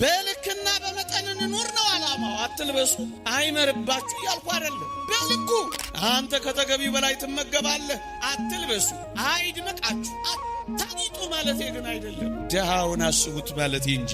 በልክና በመጠን እንኑር ነው ዓላማው። አትልበሱ አይመርባችሁ ያልኩ አይደለም። በልኩ አንተ ከተገቢ በላይ ትመገባለህ። አትልበሱ አይድመቃችሁ አታጊጡ ማለት ግን አይደለም። ደሃውን አስቡት ማለት እንጂ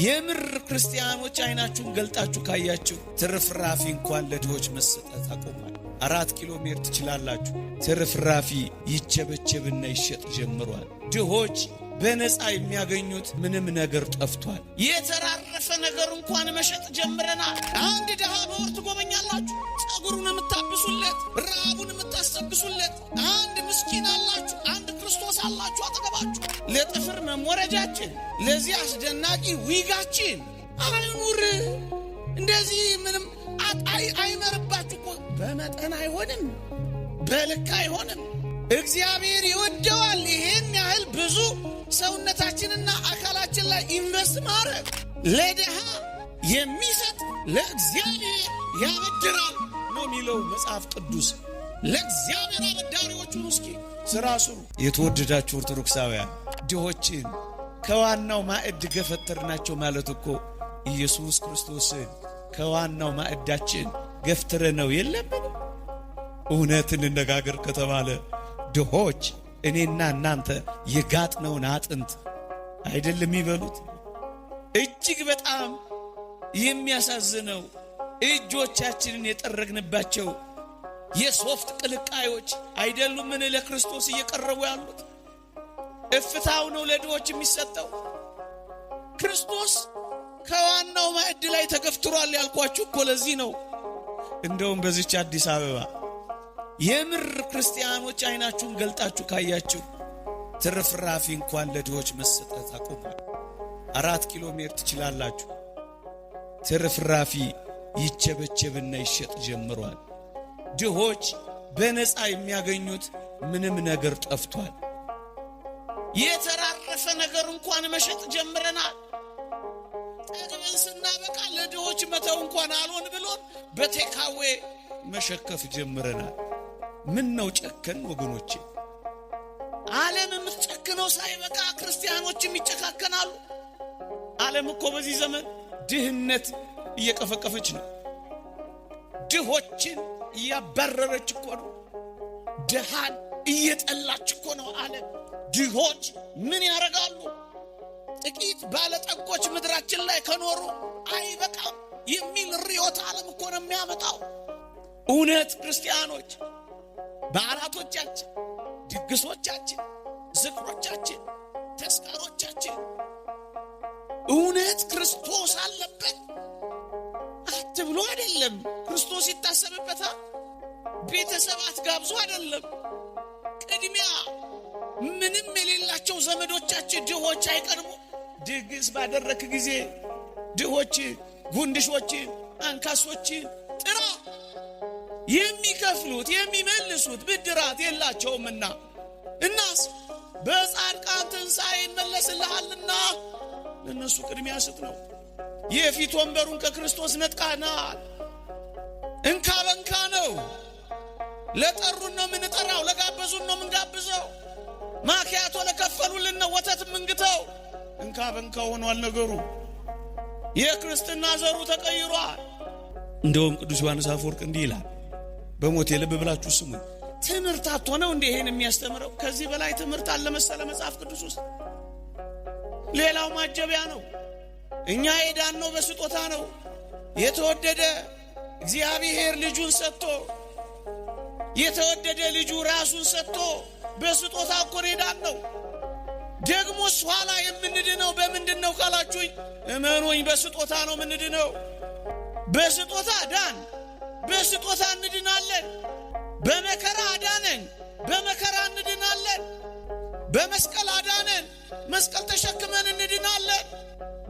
የምር ክርስቲያኖች አይናችሁን ገልጣችሁ ካያችሁ ትርፍራፊ እንኳን ለድሆች መሰጠት አቆሟል። 4 ኪሎ ሜትር ትችላላችሁ። ትርፍራፊ ይቸበቸብና ይሸጥ ጀምሯል። ድሆች በነፃ የሚያገኙት ምንም ነገር ጠፍቷል። የተራረፈ ነገር እንኳን መሸጥ ጀምረናል። አንድ ድሃ በወር ትጎበኛላችሁ። ጸጉሩን የምታብሱለት፣ ረሃቡን የምታስተብሱለት አንድ ምስኪን አላችሁ። አንድ ክርስቶስ አላችሁ አጠገባችሁ። ለጥፍር መሞረጃችን፣ ለዚህ አስደናቂ ዊጋችን አይኑር። እንደዚህ ምንም አይመርባችሁ እኮ። በመጠን አይሆንም፣ በልክ አይሆንም። እግዚአብሔር ይወደዋል ይሄን ያህል ብዙ ሰውነታችንና አካላችን ላይ ኢንቨስት ማድረግ። ለድሃ የሚሰጥ ለእግዚአብሔር ያበድራል ነው የሚለው መጽሐፍ ቅዱስ። ለእግዚአብሔር አበዳሪዎቹን እስኪ ስራ ስሩ። የተወደዳችሁ ኦርቶዶክሳውያን ድሆችን ከዋናው ማዕድ ገፈተርናቸው ማለት እኮ ኢየሱስ ክርስቶስን ከዋናው ማዕዳችን ገፍትረ ነው የለምን? እውነት እንነጋገር ከተባለ ድሆች እኔና እናንተ የጋጥነውን አጥንት አይደለም ይበሉት። እጅግ በጣም የሚያሳዝነው እጆቻችንን የጠረግንባቸው የሶፍት ቅልቃዮች አይደሉምን ለክርስቶስ እየቀረቡ ያሉት? እፍታው ነው ለድሆች የሚሰጠው። ክርስቶስ ከዋናው ማዕድ ላይ ተገፍትሯል ያልኳችሁ እኮ ለዚህ ነው። እንደውም በዚች አዲስ አበባ የምር ክርስቲያኖች አይናችሁን ገልጣችሁ ካያችሁ ትርፍራፊ እንኳን ለድሆች መሰጠት አቆሟል። 4 ኪሎ ሜትር ትችላላችሁ። ትርፍራፊ ይቸበቸብና ይሸጥ ጀምሯል። ድሆች በነፃ የሚያገኙት ምንም ነገር ጠፍቷል። የተራረፈ ነገር እንኳን መሸጥ ጀምረናል። ጠግበን ስናበቃ ለድሆች መተው እንኳን አልሆን ብሎን በቴካዌ መሸከፍ ጀምረናል። ምን ነው ጨከን ወገኖቼ? ዓለም የምትጨክነው ሳይበቃ ክርስቲያኖችም ይጨካከናሉ። ዓለም እኮ በዚህ ዘመን ድህነት እየቀፈቀፈች ነው። ድሆችን እያባረረች እኮ ነው። ድሃን እየጠላች እኮ ነው ዓለም። ድሆች ምን ያረጋሉ? ጥቂት ባለጠጎች ምድራችን ላይ ከኖሩ አይበቃም የሚል ርዕዮተ ዓለም እኮ ነው የሚያመጣው። እውነት ክርስቲያኖች በዓላቶቻችን፣ ድግሶቻችን፣ ዝክሮቻችን፣ ተስካሮቻችን እውነት ክርስቶስ አለበት አትብሎ አይደለም። ክርስቶስ ይታሰብበታል። ቤተሰባት ጋብዞ አይደለም። ቅድሚያ ምንም የሌላቸው ዘመዶቻችን ድሆች አይቀርቡ። ድግስ ባደረክ ጊዜ ድሆች፣ ጉንድሾች፣ አንካሶች ጥራ። የሚከፍሉት የሚመልሱት ብድራት የላቸውምና እናስ በጻድቃን ትንሣኤ ይመለስልሃልና ለነሱ ቅድሚያ ስጥ ነው። የፊት ወንበሩን ከክርስቶስ ነጥቃናል። እንካ በንካ ነው። ለጠሩን ነው ምንጠራው፣ ለጋበዙን ነው ምንጋብዘው። ማኪያቶ ለከፈሉልን ነው ወተት ምንግተው። እንካ በንካ ሆኗል ነገሩ። የክርስትና ዘሩ ተቀይሯል። እንደውም ቅዱስ ዮሐንስ አፈወርቅ እንዲህ ይላል፣ በሞቴ ልብ ብላችሁ ስሙኝ። ትምህርት አጥቶ እንደ ይሄን የሚያስተምረው? ከዚህ በላይ ትምህርት አለ መሰለ መጽሐፍ ቅዱስ ውስጥ? ሌላው ማጀቢያ ነው። እኛ የዳን ነው በስጦታ ነው። የተወደደ እግዚአብሔር ልጁን ሰጥቶ፣ የተወደደ ልጁ ራሱን ሰጥቶ በስጦታ እኮ የዳን ነው። ደግሞስ ኋላ የምንድነው በምንድን ነው ካላችሁኝ፣ እመኑኝ በስጦታ ነው የምንድነው። በስጦታ ዳን፣ በስጦታ እንድናለን። በመከራ አዳነን፣ በመከራ እንድናለን። በመስቀል አዳነን፣ መስቀል ተሸክመን እንድናለን።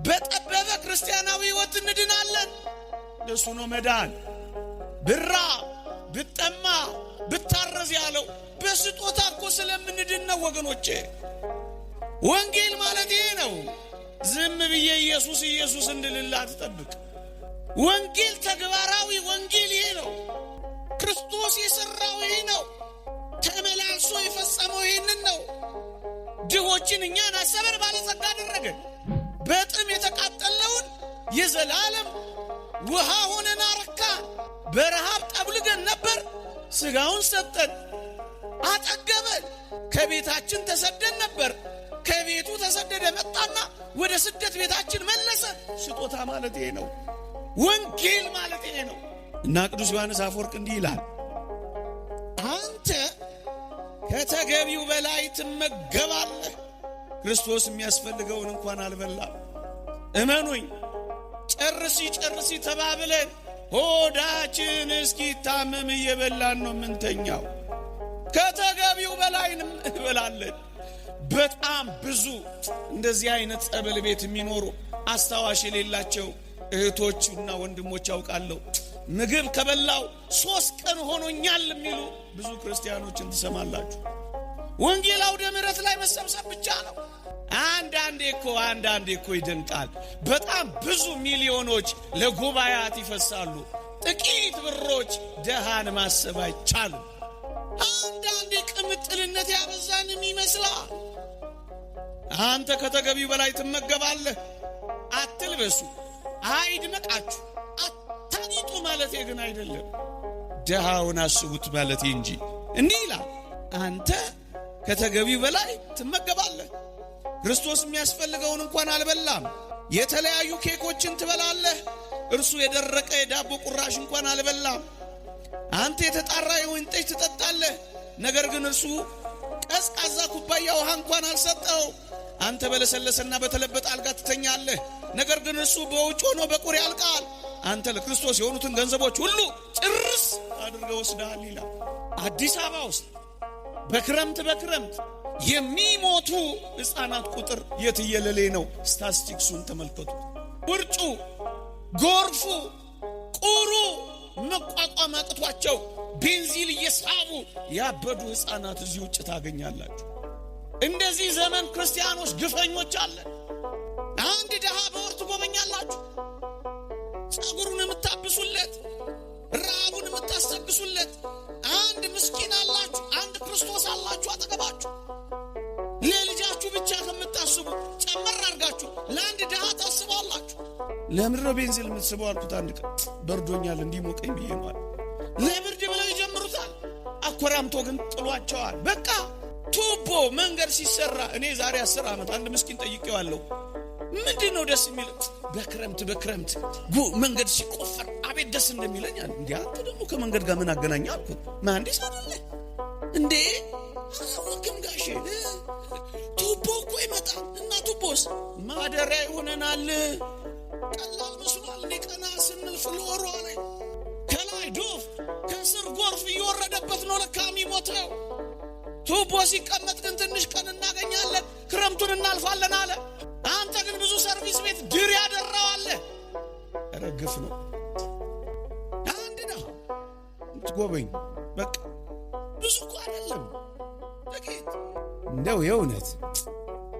በጠበበ ክርስቲያናዊ ሕይወት እንድናለን። ለሱ ነው መዳን። ብራ ብጠማ ብታረዝ ያለው በስጦታ እኮ ስለምንድን ነው ወገኖቼ። ወንጌል ማለት ይሄ ነው። ዝም ብዬ ኢየሱስ ኢየሱስ እንድልላ አትጠብቅ። ወንጌል ተግባራዊ ወንጌል ይሄ ነው። ክርስቶስ የሰራው ይሄ ነው። ተመላልሶ የፈጸመው ይሄንን ነው። ድሆችን እኛን አሰበን ባለጸጋ አደረገን። በጥም የተቃጠለውን የዘላለም ውሃ ሆነን አረካን። በረሃብ ጠብልገን ነበር፣ ስጋውን ሰጠን አጠገበን። ከቤታችን ተሰደን ነበር፣ ከቤቱ ተሰደደ መጣና ወደ ስደት ቤታችን መለሰን። ስጦታ ማለት ይሄ ነው። ወንጌል ማለት ይሄ ነው። እና ቅዱስ ዮሐንስ አፈወርቅ እንዲህ ይላል፣ አንተ ከተገቢው በላይ ትመገባለህ። ክርስቶስ የሚያስፈልገውን እንኳን አልበላም። እመኑኝ፣ ጨርሲ ተባብለን ሆዳችን እስኪታመም እየበላን ነው ምንተኛው። ከተገቢው በላይ እንበላለን። በጣም ብዙ እንደዚህ አይነት ጸበል ቤት የሚኖሩ አስታዋሽ የሌላቸው እህቶችና ወንድሞች ያውቃለሁ። ምግብ ከበላው 3 ቀን ሆኖኛል የሚሉ ብዙ ክርስቲያኖችን ትሰማላችሁ። ወንጌል አውደ ምሕረት ላይ መሰብሰብ ብቻ ነው። አንዳንዴ እኮ ይደንቃል። በጣም ብዙ ሚሊዮኖች ለጉባኤያት ይፈሳሉ። ጥቂት ብሮች ደሃን ማሰብ አይቻሉም። አንዳንዴ ቅምጥልነት ያበዛንም ይመስላል። አንተ ከተገቢው በላይ ትመገባለህ። አትልበሱ፣ አይድመቃችሁ፣ አታጊጡ ማለቴ ግን አይደለም። ደሃውን አስቡት ማለቴ እንጂ። እንዲህ ይላል፣ አንተ ከተገቢው በላይ ትመገባለህ። ክርስቶስ የሚያስፈልገውን እንኳን አልበላም። የተለያዩ ኬኮችን ትበላለህ፣ እርሱ የደረቀ የዳቦ ቁራሽ እንኳን አልበላም። አንተ የተጣራ የወይን ጠጅ ትጠጣለህ፣ ነገር ግን እርሱ ቀዝቃዛ ኩባያ ውሃ እንኳን አልሰጠው። አንተ በለሰለሰና በተለበጠ አልጋ ትተኛለህ፣ ነገር ግን እርሱ በውጭ ሆኖ በቁር ያልቃል። አንተ ለክርስቶስ የሆኑትን ገንዘቦች ሁሉ ጭርስ አድርገው ወስደሃል ይላል። አዲስ አበባ ውስጥ በክረምት የሚሞቱ ሕፃናት ቁጥር የትየለሌ ነው። ስታቲስቲክሱን ተመልከቱ። ውርጩ፣ ጎርፉ፣ ቁሩ መቋቋም አቅቷቸው ቤንዚል እየሳቡ ያበዱ ሕፃናት እዚህ ውጭ ታገኛላችሁ። እንደዚህ ዘመን ክርስቲያኖች ግፈኞች አለ። አንድ ደሃ በወር ትጎበኛላችሁ፣ ጸጉሩን የምታብሱለት፣ ራቡን የምታስተግሱለት። አንድ ምስኪን አላችሁ፣ አንድ ክርስቶስ አላችሁ አጠገባችሁ። ለልጃችሁ ብቻ ከምታስቡ ጨመር አድርጋችሁ ለአንድ ደሃ ታስባላችሁ። ለምድረ ቤንዚል የምትስበው አልኩት። አንድ ቀን በርዶኛል እንዲሞቀኝ ብዬ ነው። ለብርድ ብለው ይጀምሩታል። አኮራምቶ ግን ጥሏቸዋል። በቃ ቱቦ መንገድ ሲሰራ እኔ ዛሬ 10 ዓመት አንድ ምስኪን ጠይቄዋለሁ። ምንድነው ደስ የሚል? በክረምት መንገድ ሲቆፈር አቤት ደስ እንደሚለኝ አለ። እንዴ አንተ ደግሞ ከመንገድ ጋር ምን አገናኘ አልኩት። መሐንዲስ አይደለ እንዴ? አላወቅም ጋሼ። ቱቦ እኮ ይመጣል እና ቱቦስ ማደሪያ ይሆነናል። ቀላል መስሏል። እንዴ ቀና ስንል ፍሎሮ ላይ ከላይ ዶፍ ከስር ጎርፍ እየወረደበት ነው ለካ የሚሞተው። ቱቦ ሲቀመጥ ግን ትንሽ ቀን እናገኛለን፣ ክረምቱን እናልፋለን አለ። አንተ ግን ብዙ ሰርቪስ ቤት ድር ያደራዋለ። ረግፍ ነው። አንድ ነው ትጎበኝ። በቃ ብዙ እኮ አይደለም፣ ጥቂት እንደው የእውነት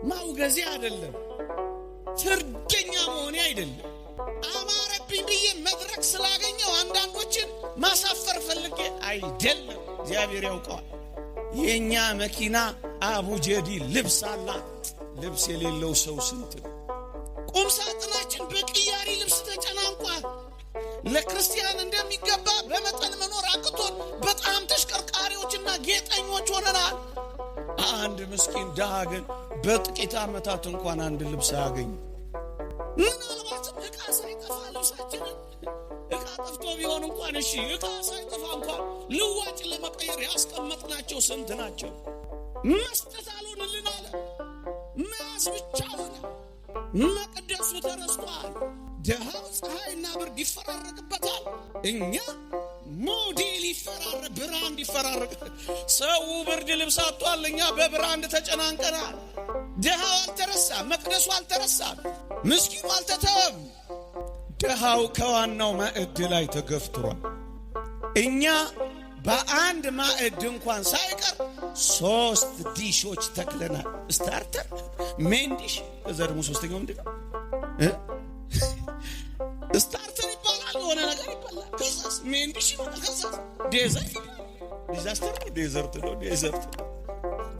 ማውገዜ አይደለም፣ ፍርደኛ መሆኔ አይደለም። አማረብኝ ብዬ መድረክ ስላገኘው አንዳንዶችን ማሳፈር ፈልጌ አይደለም። እግዚአብሔር ያውቀዋል። የኛ መኪና አቡጀዲ ልብስ አላት። ልብስ የሌለው ሰው ስንት ነው? ቁም ሳጥናችን በቅያሪ ልብስ ተጨናንቋል። ለክርስቲያን እንደሚገባ በመጠን መኖር አቅቶን በጣም ተሽከርካሪዎችና ጌጠኞች ሆነናል። አንድ ምስኪን ድሃ ግን በጥቂት ዓመታት እንኳን አንድ ልብስ አያገኝ። ምናልባትም ዕቃ ሳይጠፋ ልብሳችንን ዕቃ ጠፍቶ ቢሆን እንኳን እሺ፣ ዕቃ ሳይጠፋ እንኳን ልዋጭ ለመቀየር ያስቀመጥናቸው ስንት ናቸው? መስጠት አልሆንልን አለ። መያዝ ብቻ ሆነ። መቅደሱ ተረስቷል። ድሃው ፀሐይና ብርድ ይፈራረቅበታል። እኛ ሞዴል ብራንድ ይፈራረቅ። ሰው ብርድ ልብስ አጥቷል፣ እኛ በብራንድ ተጨናንቀናል። ድሃው አልተረሳም፣ መቅደሱ አልተረሳም፣ ምስኪኑ አልተተወም። ድሃው ከዋናው ማዕድ ላይ ተገፍትሯል። እኛ በአንድ ማዕድ እንኳን ሳይቀር 3 ዲሾች ተክለናል። ስታርተር፣ ሜን ዲሽ፣ እዛ ደግሞ ሶስተኛው ምንድነው? ስታርተር ይባላል፣ የሆነ ነገር ይባላል። ከዛስ ሜን ዲሽ ይባላል። ከዛስ ዴዘርት ይባላል። ዲዛስተር ነው፣ ዴዘርት ነው፣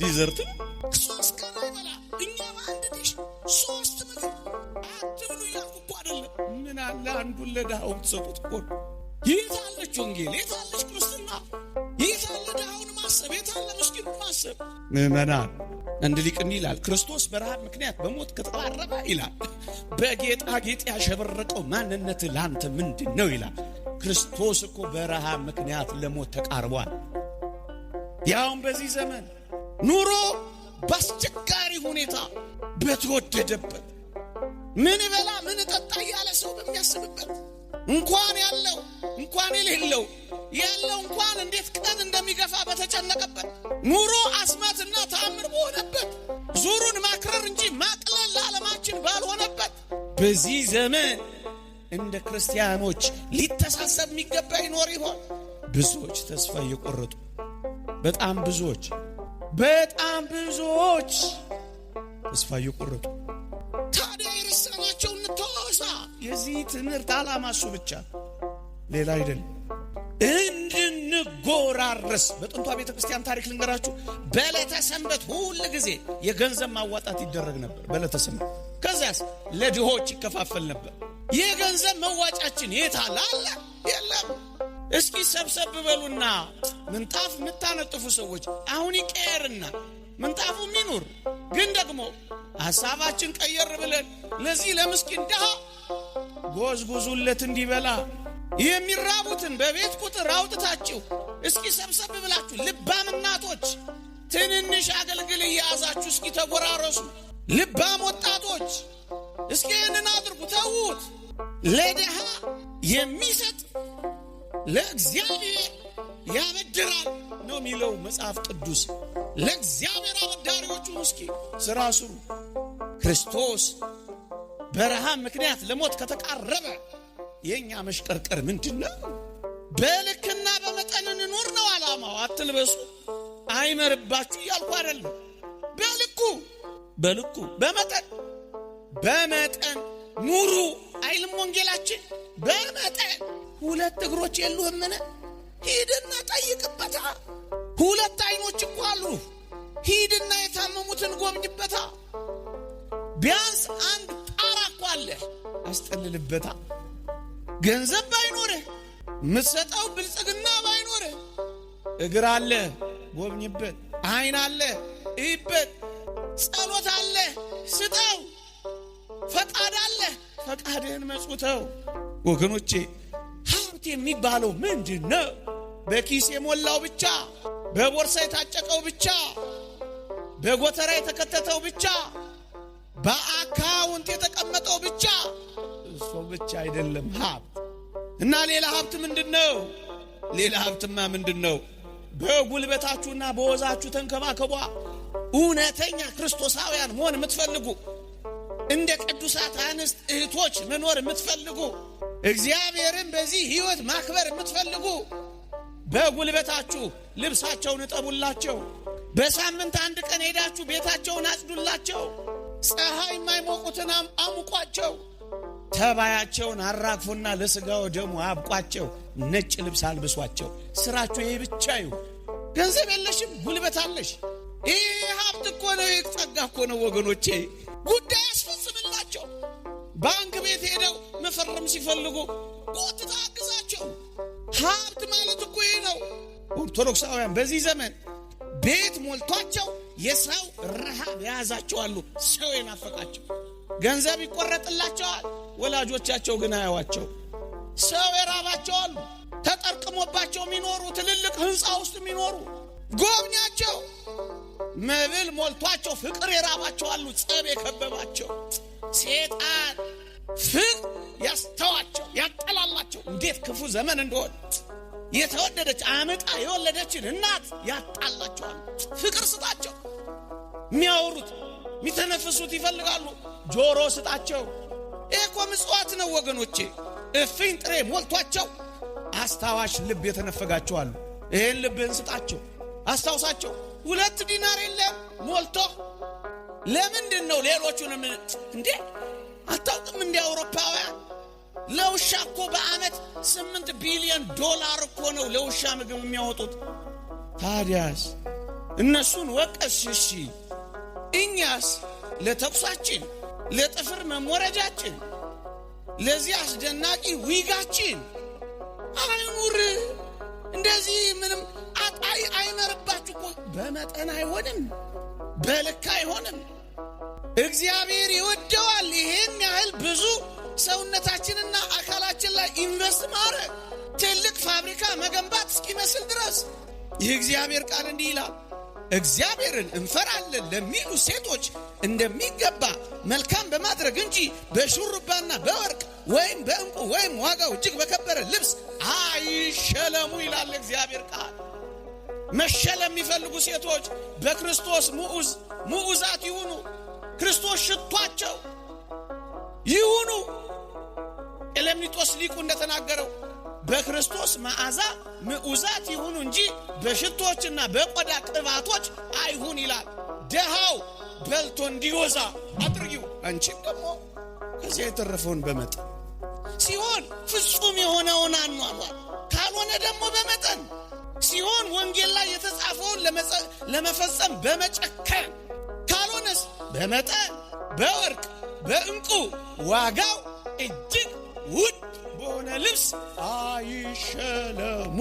ዲዘርት ነው። 3 ቀን አይበላ። እኛ በአንድ ዲሽ 3 ምግብ አትብሉ እያልኩ እኮ አይደለም። ምን አለ አንዱን ለድሃው ትሰጡት እኮ። የታለች ወንጌል? የታለች ክርስትና? የታለ ድሃውን ማሰብ? የታለ ምስኪኑን ማሰብ? ምእመናን እንደ ሊቅ ይላል ክርስቶስ በረሃብ ምክንያት በሞት ከተቃረበ ይላል በጌጣጌጥ ያሸበረቀው ማንነት ላንተ ምንድነው ይላል። ክርስቶስ እኮ በረሃብ ምክንያት ለሞት ተቃርቧል። ያውም በዚህ ዘመን ኑሮ በአስቸጋሪ ሁኔታ በተወደደበት ምን በላ ምን ጠጣ ያለ ሰው በሚያስብበት እንኳን ያለው እንኳን የሌለው ያለው እንኳን እንዴት ቀን እንደሚገፋ በተጨነቀበት ኑሮ አስማትና ተአምር በሆነበት ዙሩን ማክረር እንጂ ማቅለል ለዓለማችን ባልሆነበት በዚህ ዘመን እንደ ክርስቲያኖች ሊተሳሰብ የሚገባ ይኖር ይሆን? ብዙዎች ተስፋ እየቆረጡ በጣም ብዙዎች ተስፋ እየቆረጡ ታዲያ የረሳናቸው እንተዋወሳ። የዚህ ትምህርት ዓላማ እሱ ብቻ ሌላ አይደለም። እንድንጎራረስ በጥንቷ ቤተክርስቲያን ታሪክ ልንገራችሁ። በዕለተ ሰንበት ሁል ጊዜ የገንዘብ ማዋጣት ይደረግ ነበር በዕለተ ሰንበት። ከዚያስ ለድሆች ይከፋፈል ነበር። የገንዘብ መዋጫችን የት አለ? የለም። እስኪ ሰብሰብ በሉና ምንጣፍ የምታነጥፉ ሰዎች አሁን ይቀየርና ምንጣፉ ይኑር፣ ግን ደግሞ ሐሳባችን ቀየር ብለን ለዚህ ለምስኪን ድሃ ጎዝጉዙለት እንዲበላ የሚራቡትን በቤት ቁጥር አውጥታችሁ እስኪ ሰብሰብ ብላችሁ ልባም እናቶች ትንንሽ አገልግል እያያዛችሁ እስኪ ተጎራረሱ። ልባም ወጣቶች እስኪ ይህንን አድርጉ። ተዉት። ለድሃ የሚሰጥ ለእግዚአብሔር ያበድራል ነው የሚለው መጽሐፍ ቅዱስ። ለእግዚአብሔር አበዳሪዎቹን እስኪ ሥራ ስሩ። ክርስቶስ በረሃብ ምክንያት ለሞት ከተቃረበ የኛ መሽቀርቀር ምንድነው? በልክና በመጠን እንኖር ነው ዓላማው። አትልበሱ አይመርባችሁ እያልኩ አይደለም። በልኩ በመጠን ኑሩ አይልም ወንጌላችን? በመጠን ሁለት እግሮች የሉህምን? ሂድና ጠይቅበታ። ሁለት አይኖች እኮ አሉ። ሂድና የታመሙትን ጎብኝበታ። ቢያንስ አንድ ጣራ እኮ አለ፣ አስጠልልበታ። ገንዘብ ባይኖርህ ምትሰጠው ብልጽግና ባይኖርህ እግር አለ፣ ጎብኝበት። አይን አለ፣ እይበት። ጸሎት አለ፣ ስጠው። ፈቃድ አለ፣ ፈቃድህን መጽውተው። ወገኖቼ ሀብት የሚባለው ምንድነው? በኪስ የሞላው ብቻ፣ በቦርሳ የታጨቀው ብቻ፣ በጎተራ የተከተተው ብቻ፣ በአካውንት የተቀመጠው ብቻ እሱ ብቻ አይደለም ሀብት። እና ሌላ ሀብት ምንድነው? ሌላ ሀብትማ ምንድነው? በጉልበታችሁና በወዛችሁ ተንከባከቧ። እውነተኛ ክርስቶሳውያን መሆን የምትፈልጉ፣ እንደ ቅዱሳት አንስት እህቶች መኖር የምትፈልጉ፣ እግዚአብሔርን በዚህ ሕይወት ማክበር የምትፈልጉ በጉልበታችሁ ልብሳቸውን እጠቡላቸው። በሳምንት አንድ ቀን ሄዳችሁ ቤታቸውን አጽዱላቸው። ፀሐይ የማይሞቁትን አሙቋቸው። ተባያቸውን አራግፉና ለሥጋው ደሙ አብቋቸው። ነጭ ልብስ አልብሷቸው። ስራችሁ ይሄ ብቻ ይሁን። ገንዘብ የለሽም፣ ጉልበት አለሽ። ይህ ሀብት እኮ ነው፣ የተጸጋ እኮ ነው ወገኖቼ። ጉዳይ አስፈጽምላቸው። ባንክ ቤት ሄደው መፈረም ሲፈልጉ ጎትታ አግዛቸው። ሀብት ማለት እኮ ይሄ ነው። ኦርቶዶክሳውያን በዚህ ዘመን ቤት ሞልቷቸው የሰው ረሃብ የያዛቸዋሉ። ሰው የናፈቃቸው ገንዘብ ይቆረጥላቸዋል፣ ወላጆቻቸው ግን አያዋቸው። ሰው የራባቸዋሉ፣ ተጠርቅሞባቸው የሚኖሩ ትልልቅ ህንፃ ውስጥ የሚኖሩ ጎብኛቸው። መብል ሞልቷቸው ፍቅር የራባቸዋሉ፣ ጸብ የከበባቸው። ሴጣን ፍቅር ያስተዋቸው ያጠላላቸው። እንዴት ክፉ ዘመን እንደሆነ የተወደደች አመጣ የወለደችን እናት ያጣላቸዋል። ፍቅር ስጣቸው። የሚያወሩት የሚተነፍሱት ይፈልጋሉ። ጆሮ ስጣቸው። እኮ ምጽዋት ነው ወገኖቼ። እፍኝ ጥሬ ሞልቷቸው አስታዋሽ ልብ የተነፈጋቸዋሉ። ይህን ልብህን ስጣቸው፣ አስታውሳቸው። 2 ዲናር የለም ሞልቶ ለምንድን ነው ሌሎቹንም እንዴ አታውቅም? እንደ አውሮፓውያን ለውሻ እኮ በአመት $8 ቢሊዮን እኮ ነው ለውሻ ምግብ የሚያወጡት። ታዲያስ እነሱን ወቀስ እሺ፣ እኛስ ለተኩሳችን፣ ለጥፍር መሞረጃችን፣ ለዚህ አስደናቂ ዊጋችን አይኑር። እንደዚህ ምንም አይመርባችሁ እኮ። በመጠን አይሆንም፣ በልክ አይሆንም። እግዚአብሔር ይወደዋል ይሄን ያህል ብዙ ሰውነታችንና አካላችን ላይ ኢንቨስት ማድረግ፣ ትልቅ ፋብሪካ መገንባት እስኪመስል ድረስ። የእግዚአብሔር ቃል እንዲህ ይላል፣ እግዚአብሔርን እንፈራለን ለሚሉ ሴቶች እንደሚገባ መልካም በማድረግ እንጂ በሹሩባና በወርቅ ወይም በእንቁ ወይም ዋጋው እጅግ በከበረ ልብስ አይሸለሙ ይላል እግዚአብሔር ቃል። መሸለም የሚፈልጉ ሴቶች በክርስቶስ ሙዑዛት ይሁኑ። ክርስቶስ ሽቷቸው ይሁኑ። ኤሌምኒጦስ ሊቁ እንደተናገረው በክርስቶስ መዓዛ ምዑዛት ይሁኑ እንጂ በሽቶችና በቆዳ ቅባቶች አይሁን ይላል። ደሃው በልቶ እንዲወዛ አድርጊው፣ አንቺም ደግሞ ከዚያ የተረፈውን በመጠን ሲሆን ፍጹም የሆነውን አኗኗር፣ ካልሆነ ደግሞ በመጠን ሲሆን ወንጌል ላይ የተጻፈውን ለመፈጸም በመጨከን፣ ካልሆነስ በመጠን በወርቅ በእንቁ ዋጋው እጅግ ውድ በሆነ ልብስ አይሸለሙ።